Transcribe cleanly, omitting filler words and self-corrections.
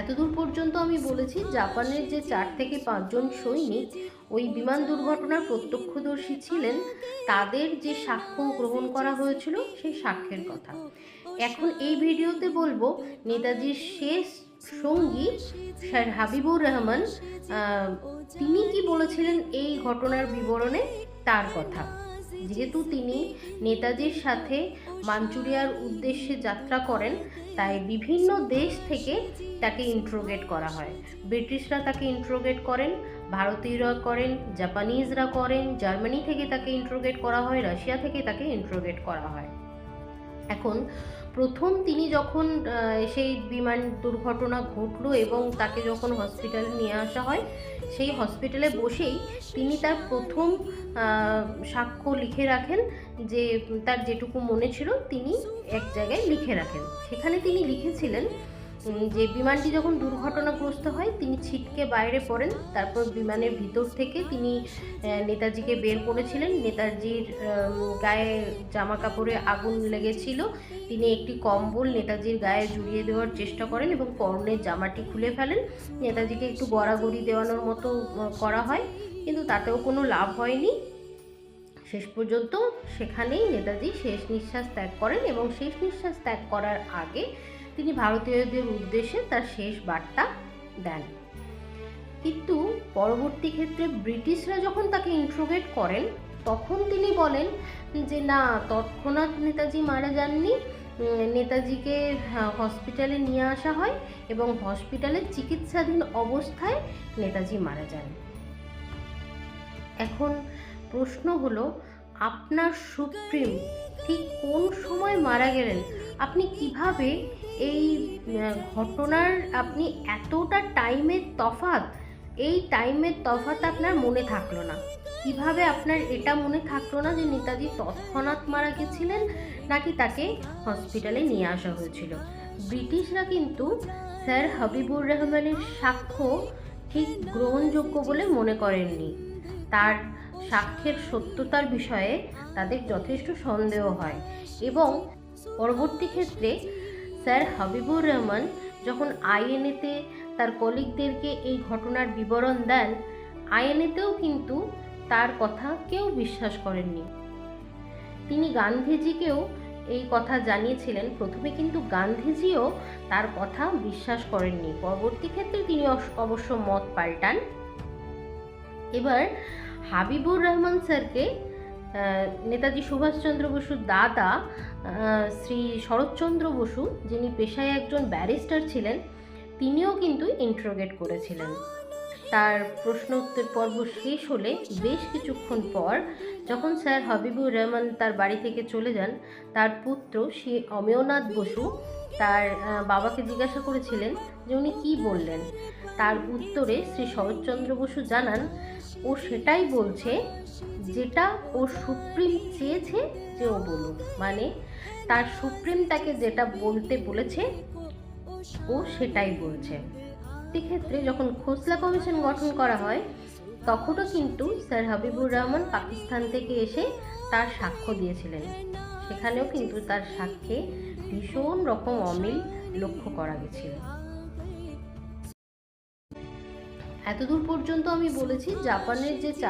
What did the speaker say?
এতদূর পর্যন্ত আমি বলেছি জাপানের যে 4 থেকে 5 জন সৈনিক ওই বিমান দুর্ঘটনার প্রত্যক্ষদর্শী ছিলেন, তাদের যে সাক্ষ্য গ্রহণ করা হয়েছিল সেই সাক্ষ্যের কথা। এখন এই ভিডিওতে বলবো নেতাজির শেষ সঙ্গী স্যার হাবিবুর রহমান তিনি কি বলেছিলেন এই ঘটনার বিবরণে তার কথা। যেহেতু তিনি নেতাজির সাথে মাঞ্চুরিয়ার উদ্দেশ্যে যাত্রা করেন, তাই বিভিন্ন দেশ থেকে তাকে ইন্ট্রোগেট করা হয়। ব্রিটিশরা তাকে ইন্ট্রোগেট করেন, ভারতীয়রা করেন, জাপানিজরা করেন, জার্মানি থেকে তাকে ইন্ট্রোগেট করা হয়, রাশিয়া থেকে তাকে ইন্ট্রোগেট করা হয়। এখন প্রথম তিনি যখন সেই বিমান দুর্ঘটনা ঘটলো এবং তাকে যখন হসপিটালে নিয়ে আসা হয়, সেই হসপিটালে বসেই তিনি তার প্রথম সাক্ষ্য লিখে রাখেন, যে তার যেটুকু মনে ছিল তিনি এক জায়গায় লিখে রাখেন। সেখানে তিনি লিখেছিলেন যে বিমানটি যখন দুর্ঘটনাগ্রস্ত হয় তিনি ছিটকে বাইরে পড়েন, তারপর বিমানের ভিতর থেকে তিনি নেতাজিকে বের করেছিলেন। নেতাজির গায়ে জামা কাপড়ে আগুন লেগেছিল, তিনি একটি কম্বল নেতাজির গায়ে জড়িয়ে দেওয়ার চেষ্টা করেন এবং পরনের জামাটি খুলে ফেলেন। নেতাজিকে একটু গড়াগড়ি দেওয়ানোর মতো করা হয়, কিন্তু তাতেও কোনো লাভ হয়নি। শেষ পর্যন্ত সেখানেই নেতাজি শেষ নিঃশ্বাস ত্যাগ করেন এবং শেষ নিঃশ্বাস ত্যাগ করার আগে তিনি ভারতীয়দের উদ্দেশ্যে তার শেষ বার্তা দেন। কিন্তু পরবর্তী ক্ষেত্রে ব্রিটিশরা যখন তাকে ইন্ট্রোগেট করেন, তখন তিনি বলেন যে না, তৎক্ষণাৎ নেতাজি মারা যাননি। নেতাজিকে হসপিটালে নিয়ে আসা হয় এবং হসপিটালে চিকিৎসাধীন অবস্থায় নেতাজি মারা যান। এখন প্রশ্ন হলো, আপনার সুপ্রিম ঠিক কোন সময় মারা গেলেন? আপনি কিভাবে এই ঘটনার আপনি এতটা টাইমের তফাৎ, এই টাইমের তফাৎ আপনার মনে থাকলো না? কিভাবে আপনার এটা মনে থাকলো না যে নেতাজি তৎক্ষণাৎ মারা গেছিলেন নাকি তাকে হসপিটালে নিয়ে আসা হয়েছিল? ব্রিটিশরা কিন্তু স্যার হাবিবুর রহমানের সাক্ষ্য ঠিক গ্রহণযোগ্য বলে মনে করেননি। তার সাক্ষ্যের সত্যতার বিষয়ে তাদের যথেষ্ট সন্দেহ হয় এবং পরবর্তী ক্ষেত্রে স্যার হাবিবুর রহমান যখন আইএনএতে তার কলিগদেরকে এই ঘটনার বিবরণ দেন, আইএনএতেও কিন্তু তার কথা কেউ বিশ্বাস করেননি। তিনি গান্ধীজিকেও এই কথা জানিয়েছিলেন, প্রথমে কিন্তু গান্ধীজিও তার কথা বিশ্বাস করেননি। পরবর্তী ক্ষেত্রে তিনি অবশ্য মত পাল্টান। এবার হাবিবুর রহমান স্যারকে নেতাজি সুভাষচন্দ্র বসুর দাদা শ্রী শরৎচন্দ্র বসু, যিনি পেশায় একজন ব্যারিস্টার ছিলেন, তিনিও কিন্তু ইন্ট্রোগেট করেছিলেন। তার প্রশ্ন উত্তর পর্ব শেষ হলে বেশ কিছুক্ষণ পর যখন স্যার হাবিবুর রহমান তার বাড়ি থেকে চলে যান, তার পুত্র শ্রী অমেয়নাথ বসু তার বাবাকে জিজ্ঞাসা করেছিলেন যে উনি কী বললেন। তার উত্তরে শ্রী শরৎচন্দ্র বসু জানান, ও সেটাই বলছে যেটা ওর সুপ্রিম চেয়েছে যে ও বলুক, মানে তার সুপ্রিম তাকে যেটা বলতে বলেছে ও সেটাই বলছে। এক্ষেত্রে যখন খোসলা কমিশন গঠন করা হয়, তখনও কিন্তু স্যার হাবিবুর রহমান পাকিস্তান থেকে এসে তার সাক্ষ্য দিয়েছিলেন। সেখানেও কিন্তু তার সাক্ষ্যে ভীষণ রকম অমিল লক্ষ্য করা গেছিল। এতদূর পর্যন্ত আমি বলেছি জাপানের যে